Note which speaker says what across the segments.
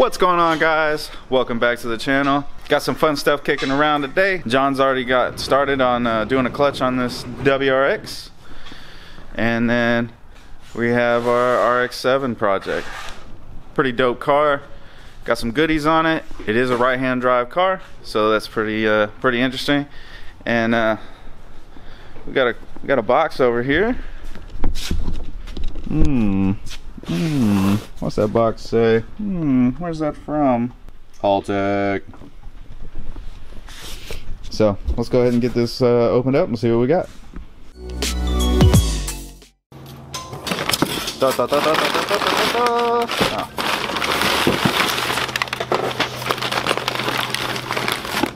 Speaker 1: What's going on, guys? Welcome back to the channel. Got some fun stuff kicking around today. John's already got started on doing a clutch on this WRX, and then we have our RX-7 project. Pretty dope car. Got some goodies on it. It is a right-hand drive car, so that's pretty interesting. And we got a box over here. What's that box say? Where's that from? Haltech. So let's go ahead and get this opened up and see what we got.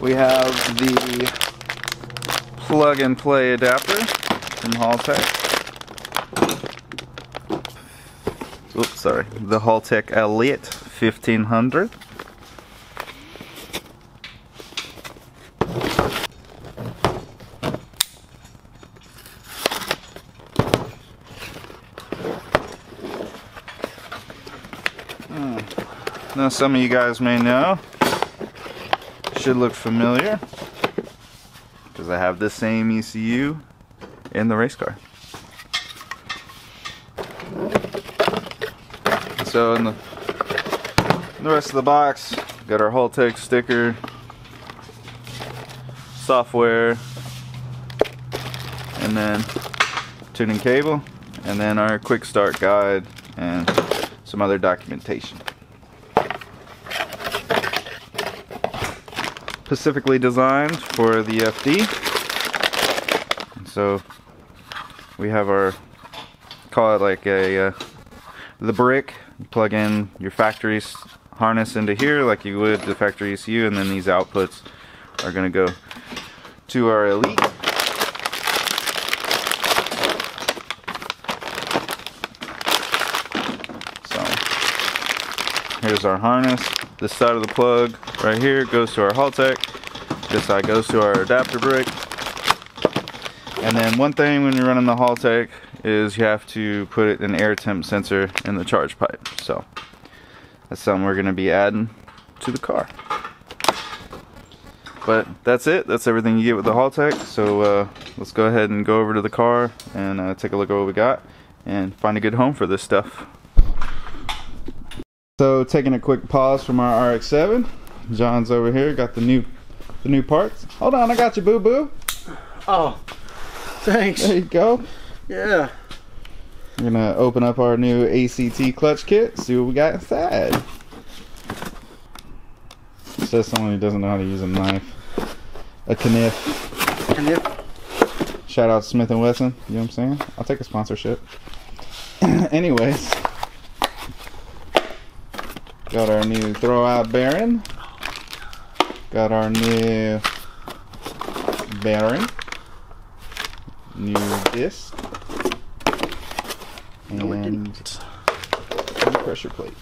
Speaker 1: We have the plug and play adapter from Haltech. Oops, sorry. The Haltech Elite 1500. Now some of you guys may know, should look familiar, because I have the same ECU in the race car. So in the rest of the box, got our Haltech sticker, software, and then tuning cable, and then our quick start guide and some other documentation. Specifically designed for the FD. So we have our, call it like the brick. You plug in your factory harness into here like you would the factory ECU, and then these outputs are going to go to our Elite. So here's our harness. This side of the plug right here goes to our Haltech. This side goes to our adapter brick. And then one thing when you're running the Haltech is you have to put an air temp sensor in the charge pipe. So that's something we're going to be adding to the car. But that's it. That's everything you get with the Haltech. So let's go ahead and go over to the car and take a look at what we got and find a good home for this stuff. So taking a quick pause from our RX-7. John's over here, got the new parts. Hold on, I got you, boo-boo.
Speaker 2: Oh, thanks.
Speaker 1: There you go.
Speaker 2: Yeah.
Speaker 1: We're gonna open up our new ACT clutch kit, see what we got inside. It says someone who doesn't know how to use a knife. A kniff. Shout out Smith & Wesson, you know what I'm saying? I'll take a sponsorship. Anyways. Got our new throwout bearing. Got our new bearing. New disc. And pressure plate.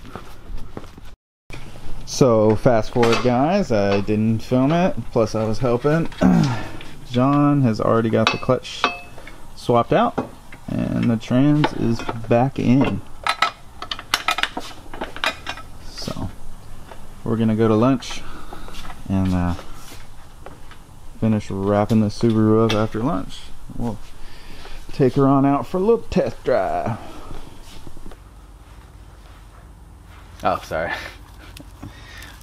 Speaker 1: So fast forward, guys, I didn't film it, plus I was helping. John has already got the clutch swapped out and the trans is back in. So we're gonna go to lunch and finish wrapping the Subaru up after lunch. We'll take her on out for a little test drive. Oh, sorry.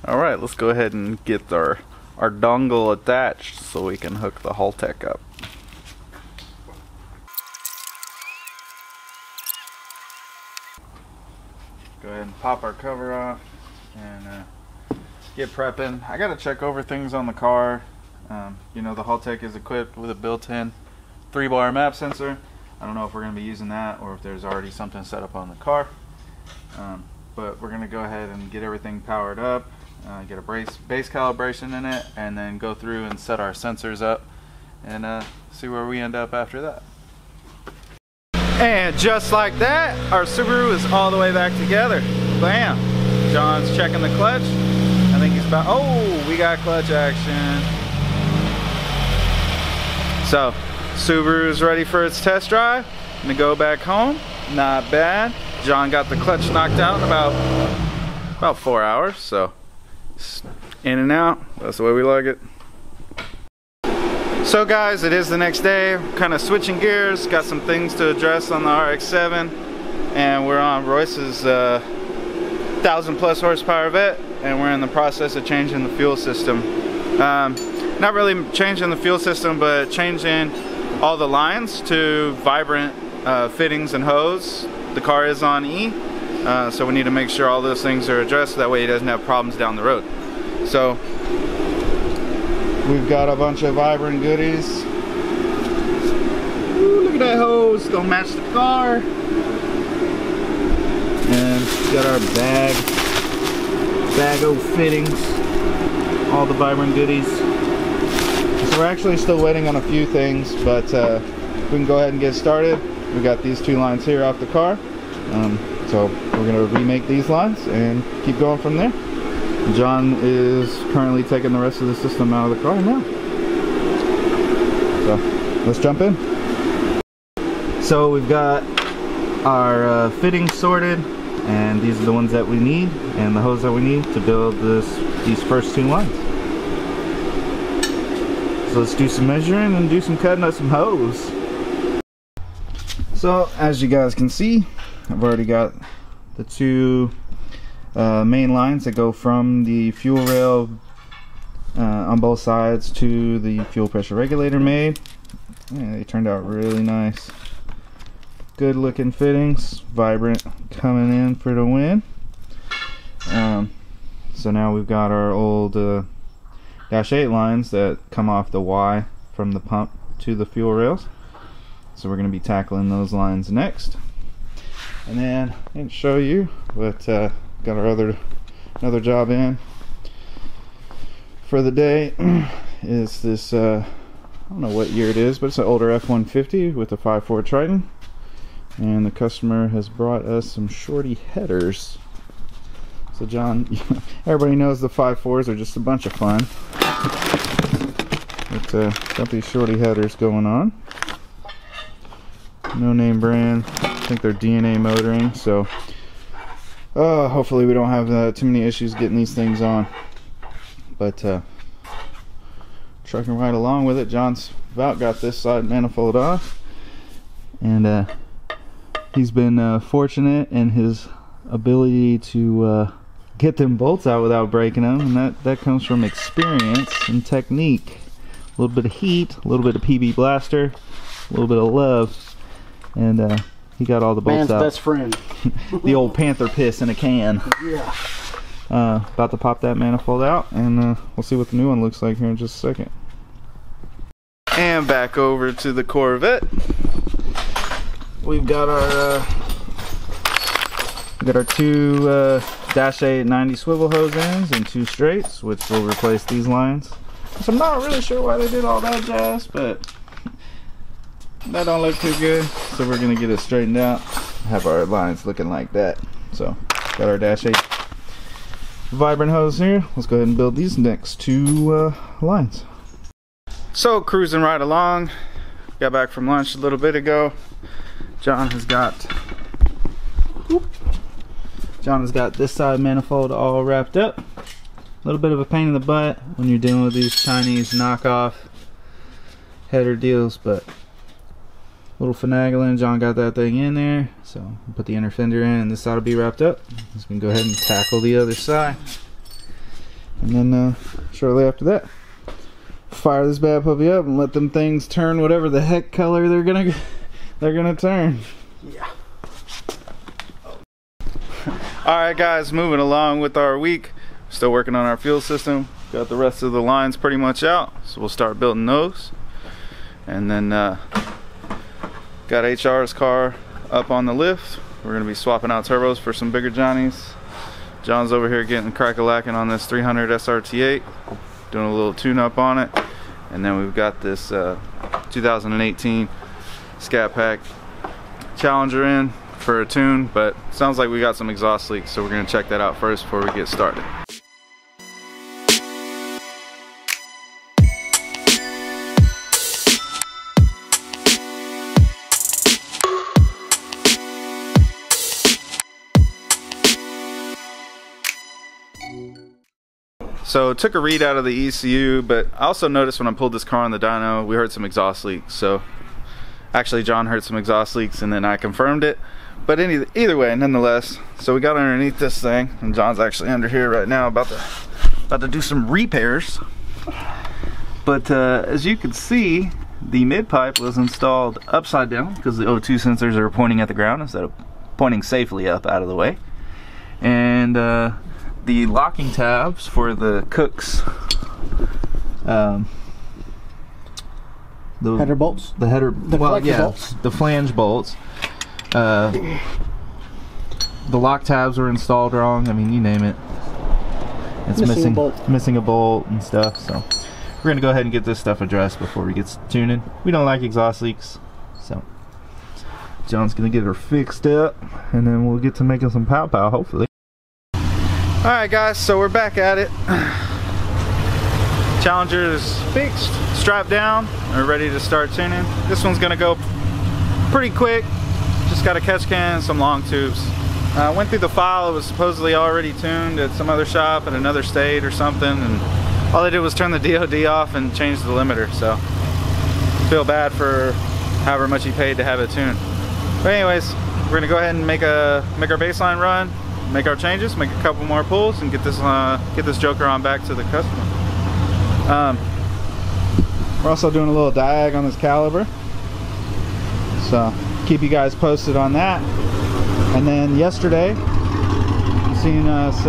Speaker 1: Alright, let's go ahead and get our dongle attached so we can hook the Haltech up. Go ahead and pop our cover off and get prepping. I gotta check over things on the car. You know, the Haltech is equipped with a built-in 3-bar map sensor. I don't know if we're going to be using that or if there's already something set up on the car. But we're going to go ahead and get everything powered up, get a base calibration in it, and then go through and set our sensors up and see where we end up after that. And just like that, our Subaru is all the way back together. Bam! John's checking the clutch. I think he's about, oh, we got clutch action. So, Subaru's ready for its test drive. Gonna go back home. Not bad. John got the clutch knocked out in about about 4 hours, so in and out, that's the way we like it. So guys, it is the next day, kind of switching gears, got some things to address on the RX-7, and we're on Royce's 1000+ horsepower vet, and we're in the process of changing the fuel system. Not really changing the fuel system, but changing all the lines to vibrant fittings and hose. The car is on E, so we need to make sure all those things are addressed so that way he doesn't have problems down the road. So we've got a bunch of vibrant goodies. Ooh, look at that hose, gonna match the car. And we got our bag of fittings, all the vibrant goodies. So we're actually still waiting on a few things, but we can go ahead and get started. We got these 2 lines here off the car, so we're gonna remake these lines and keep going from there. John is currently taking the rest of the system out of the car now. So let's jump in. So we've got our fittings sorted, and these are the ones that we need and the hose that we need to build these first 2 lines. So let's do some measuring and do some cutting of some hose. So as you guys can see, I've already got the 2 main lines that go from the fuel rail on both sides to the fuel pressure regulator made. Yeah, they turned out really nice. Good looking fittings, vibrant, coming in for the win. So now we've got our old Dash 8 lines that come off the Y from the pump to the fuel rails. So we're going to be tackling those lines next. And then I didn't show you, but got our another job in for the day. Is this I don't know what year it is, but it's an older F-150 with a 5.4 Triton, and the customer has brought us some shorty headers. So John, everybody knows the 5.4s are just a bunch of fun, but got these shorty headers going on. No name brand, I think they're DNA motoring, so hopefully we don't have too many issues getting these things on. But trucking right along with it. John's about got this side manifold off, and he's been fortunate in his ability to get them bolts out without breaking them, and that comes from experience and technique. A little bit of heat, a little bit of PB blaster, a little bit of love, and he got all the bolts out.
Speaker 2: Man's best friend.
Speaker 1: The old Panther piss in a can.
Speaker 2: Yeah.
Speaker 1: About to pop that manifold out, and we'll see what the new one looks like here in just a second. And back over to the Corvette. We've got our 2 Dash 8 90 swivel hose ends and 2 straights, which will replace these lines. So I'm not really sure why they did all that jazz, but that don't look too good. So we're gonna get it straightened out, have our lines looking like that. So got our Dash 8 vibrant hose here. Let's go ahead and build these next 2 lines. So cruising right along, got back from lunch a little bit ago. John has got this side manifold all wrapped up. A little bit of a pain in the butt when you're dealing with these Chinese knockoff header deals, but a little finagling. John got that thing in there, so we'll put the inner fender in, and this side will be wrapped up. Let's go ahead and tackle the other side, and then shortly after that, fire this bad puppy up and let them things turn whatever the heck color they're gonna turn.
Speaker 2: Yeah.
Speaker 1: Alright guys, moving along with our week. Still working on our fuel system. Got the rest of the lines pretty much out, so we'll start building those. And then got HR's car up on the lift. We're gonna be swapping out turbos for some bigger Johnnies. John's over here getting crack-a-lacking on this 300 SRT8, doing a little tune-up on it. And then we've got this 2018 Scat Pack Challenger in for a tune, but sounds like we got some exhaust leaks, so we're gonna check that out first before we get started. So took a read out of the ECU, but I also noticed when I pulled this car on the dyno, we heard some exhaust leaks. So actually John heard some exhaust leaks and then I confirmed it. But either way, nonetheless, so we got underneath this thing, and John's actually under here right now about to do some repairs. But as you can see, the mid pipe was installed upside down because the O2 sensors are pointing at the ground instead of pointing safely up out of the way. And the locking tabs for the cooks,
Speaker 2: header bolts,
Speaker 1: bolts, the flange bolts. The lock tabs were installed wrong. I mean, you name it. It's missing a bolt and stuff. So we're gonna go ahead and get this stuff addressed before we get tuning. We don't like exhaust leaks, so John's gonna get her fixed up, and then we'll get to making some pow pow, hopefully. All right, guys. So we're back at it. Challenger is fixed, strapped down, and we're ready to start tuning. This one's gonna go pretty quick. Just got a catch can and some long tubes. Went through the file. It was supposedly already tuned at some other shop in another state or something, and all they did was turn the DOD off and change the limiter. So feel bad for however much he paid to have it tuned. But anyways, we're gonna go ahead and make our baseline run, make our changes, make a couple more pulls, and get this joker on back to the customer. We're also doing a little diag on this caliber, so keep you guys posted on that. And then yesterday, you seen us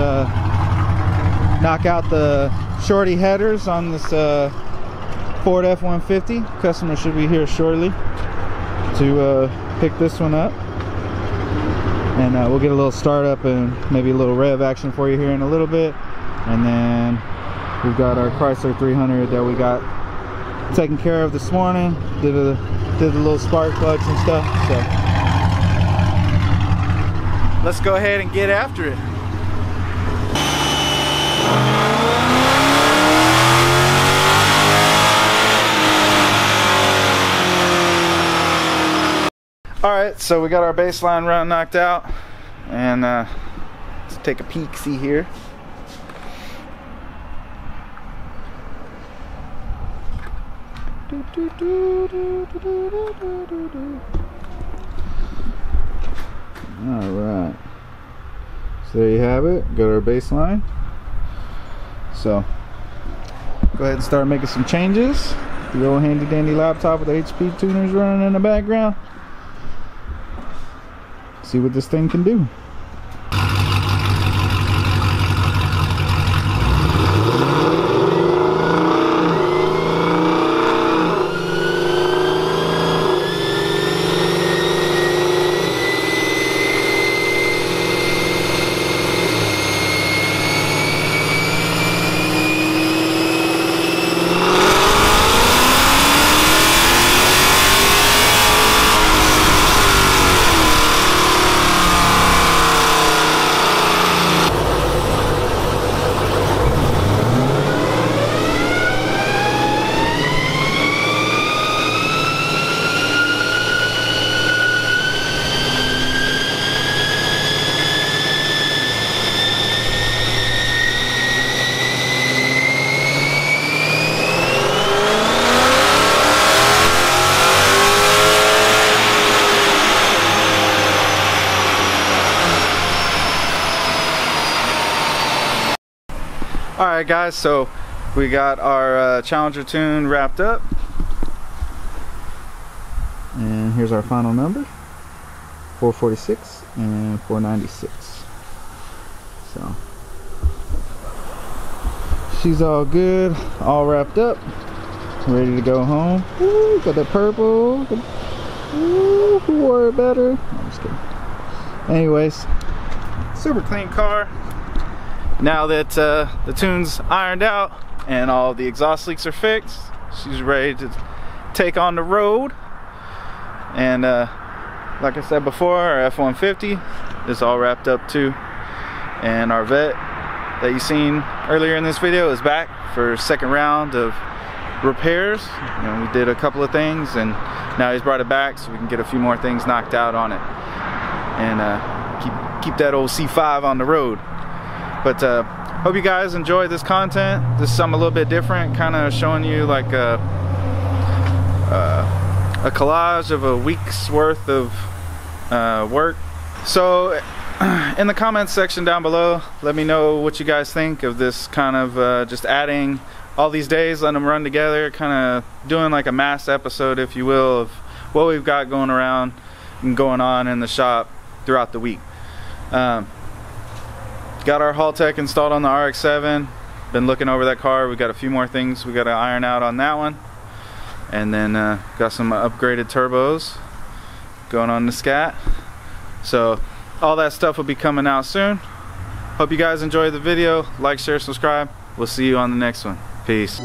Speaker 1: knock out the shorty headers on this Ford F-150. Customer should be here shortly to pick this one up, and we'll get a little startup and maybe a little rev action for you here in a little bit. And then we've got our Chrysler 300 that we got taken care of this morning. Did a little spark plugs and stuff. So let's go ahead and get after it. All right, so we got our baseline run knocked out, and let's take a peek. See here. All right, so there you have it. Got our baseline. So go ahead and start making some changes. The old handy dandy laptop with the HP tuners running in the background. See what this thing can do. Alright guys, so we got our Challenger tune wrapped up, and here's our final number, 446 and 496. So she's all good, all wrapped up, ready to go home. Ooh, got that purple. Ooh, who wore it better? No, I'm just kidding. Anyways, super clean car. Now that the tune's ironed out and all the exhaust leaks are fixed, she's ready to take on the road. And like I said before, our F-150 is all wrapped up too. And our vet that you seen earlier in this video is back for a second round of repairs. You know, we did a couple of things and now he's brought it back so we can get a few more things knocked out on it and keep that old C5 on the road. But hope you guys enjoyed this content. This is something a little bit different, kind of showing you like a collage of a week's worth of work. So in the comments section down below, let me know what you guys think of this kind of just adding all these days, letting them run together, kind of doing like a mass episode, if you will, of what we've got going around and going on in the shop throughout the week. Got our Haltech installed on the RX-7. Been looking over that car. We got a few more things we got to iron out on that one, and then got some upgraded turbos going on the Scat. So all that stuff will be coming out soon. Hope you guys enjoyed the video. Like, share, subscribe. We'll see you on the next one. Peace.